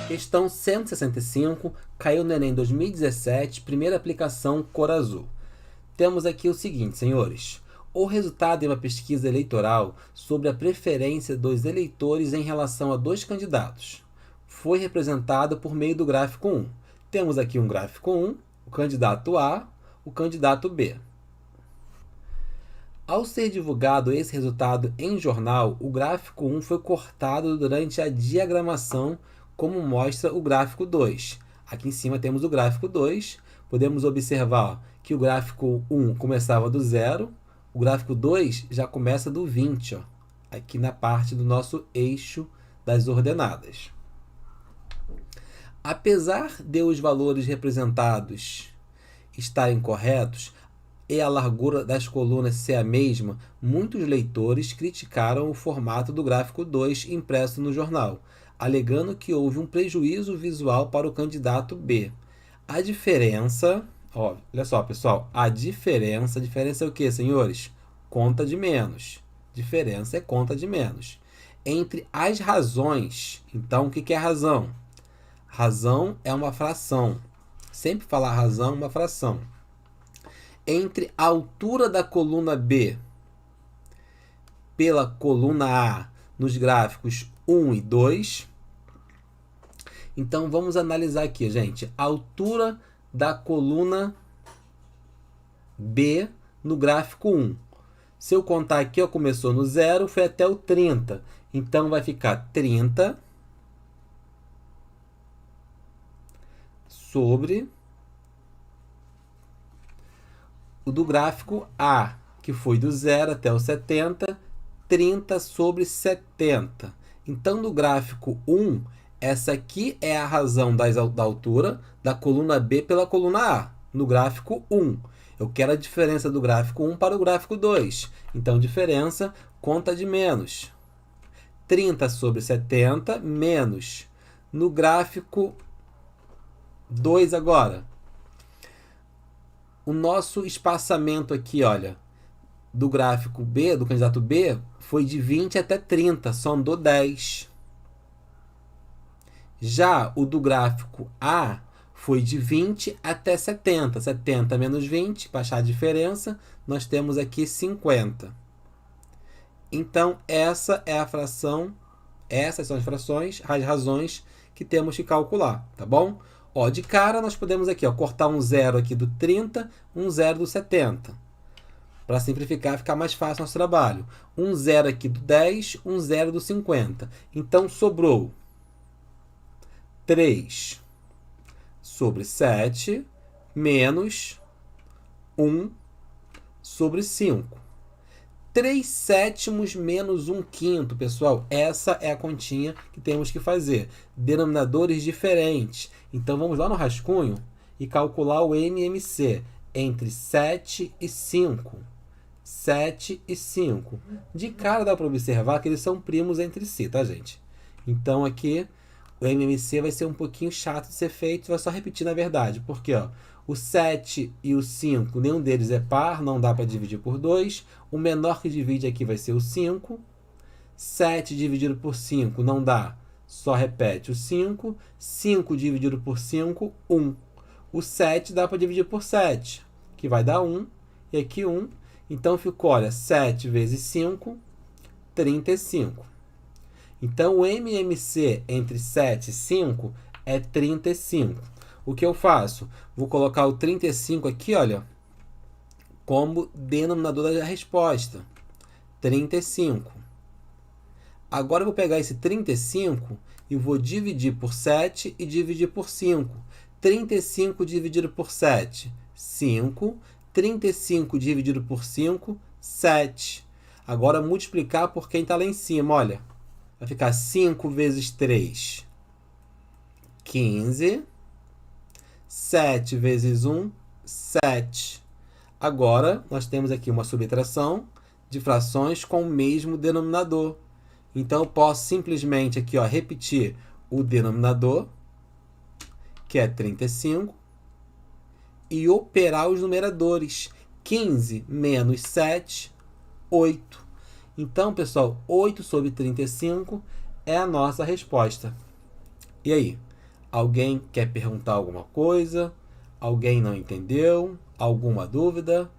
Questão 165, caiu no Enem 2017, primeira aplicação, cor azul. Temos aqui o seguinte, senhores. O resultado de uma pesquisa eleitoral sobre a preferência dos eleitores em relação a dois candidatos foi representado por meio do gráfico 1. Temos aqui um gráfico 1, o candidato A, o candidato B. Ao ser divulgado esse resultado em jornal, o gráfico 1 foi cortado durante a diagramação, como mostra o gráfico 2. Aqui em cima temos o gráfico 2. Podemos observar que o gráfico 1 começava do 0, o gráfico 2 já começa do 20, ó, aqui na parte do nosso eixo das ordenadas. Apesar de os valores representados estarem corretos e a largura das colunas ser a mesma, muitos leitores criticaram o formato do gráfico 2 impresso no jornal, alegando que houve um prejuízo visual para o candidato B. A diferença, ó, olha só, pessoal, a diferença é o que, senhores? Conta de menos. Diferença é conta de menos. Entre as razões, então, o que é razão? Razão é uma fração. Sempre falar razão é uma fração. Entre a altura da coluna B pela coluna A nos gráficos 1 e 2. Então, vamos analisar aqui, gente. A altura da coluna B no gráfico 1. Se eu contar aqui, ó, começou no 0, foi até o 30. Então, vai ficar 30 sobre o do gráfico A, que foi do 0 até o 70, 30 sobre 70. Então, no gráfico 1, essa aqui é a razão da altura da coluna B pela coluna A, no gráfico 1. Eu quero a diferença do gráfico 1 para o gráfico 2. Então, diferença, conta de menos. 30 sobre 70 menos. No gráfico 2 agora. O nosso espaçamento aqui, olha, do gráfico B, do candidato B, foi de 20 até 30, sondou 10. Já o do gráfico A foi de 20 até 70. 70 menos 20, para achar a diferença, nós temos aqui 50. Então, essa é a fração, essas são as frações, as razões que temos que calcular, tá bom? Ó, de cara, nós podemos aqui, ó, cortar um 0 aqui do 30, um 0 do 70. Para simplificar, ficar mais fácil nosso trabalho. Um 0 aqui do 10, um 0 do 50. Então, sobrou 3 sobre 7 menos 1 sobre 5. 3 sétimos menos 1 quinto, pessoal. Essa é a continha que temos que fazer. Denominadores diferentes. Então, vamos lá no rascunho e calcular o MMC entre 7 e 5. 7 e 5. De cara dá para observar que eles são primos entre si, tá, gente? Então, aqui, o MMC vai ser um pouquinho chato de ser feito. Vai só repetir na verdade. Porque, ó, o 7 e o 5, nenhum deles é par, não dá para dividir por 2. O menor que divide aqui vai ser o 5. 7 dividido por 5 não dá, só repete o 5. 5 dividido por 5, 1. O 7 dá para dividir por 7, que vai dar 1. E aqui 1. Então ficou, olha, 7 vezes 5, 35. Então o MMC entre 7 e 5 é 35. O que eu faço? Vou colocar o 35 aqui, olha, como denominador da resposta. 35. Agora eu vou pegar esse 35 e vou dividir por 7 e dividir por 5. 35 dividido por 7, 5. 35 dividido por 5, 7. Agora multiplicar por quem está lá em cima, olha. Vai ficar 5 vezes 3, 15. 7 vezes 1, 7. Agora, nós temos aqui uma subtração de frações com o mesmo denominador. Então, eu posso simplesmente aqui, ó, repetir o denominador, que é 35, e operar os numeradores. 15 menos 7, 8. Então, pessoal, 8 sobre 35 é a nossa resposta. E aí? Alguém quer perguntar alguma coisa? Alguém não entendeu? Alguma dúvida?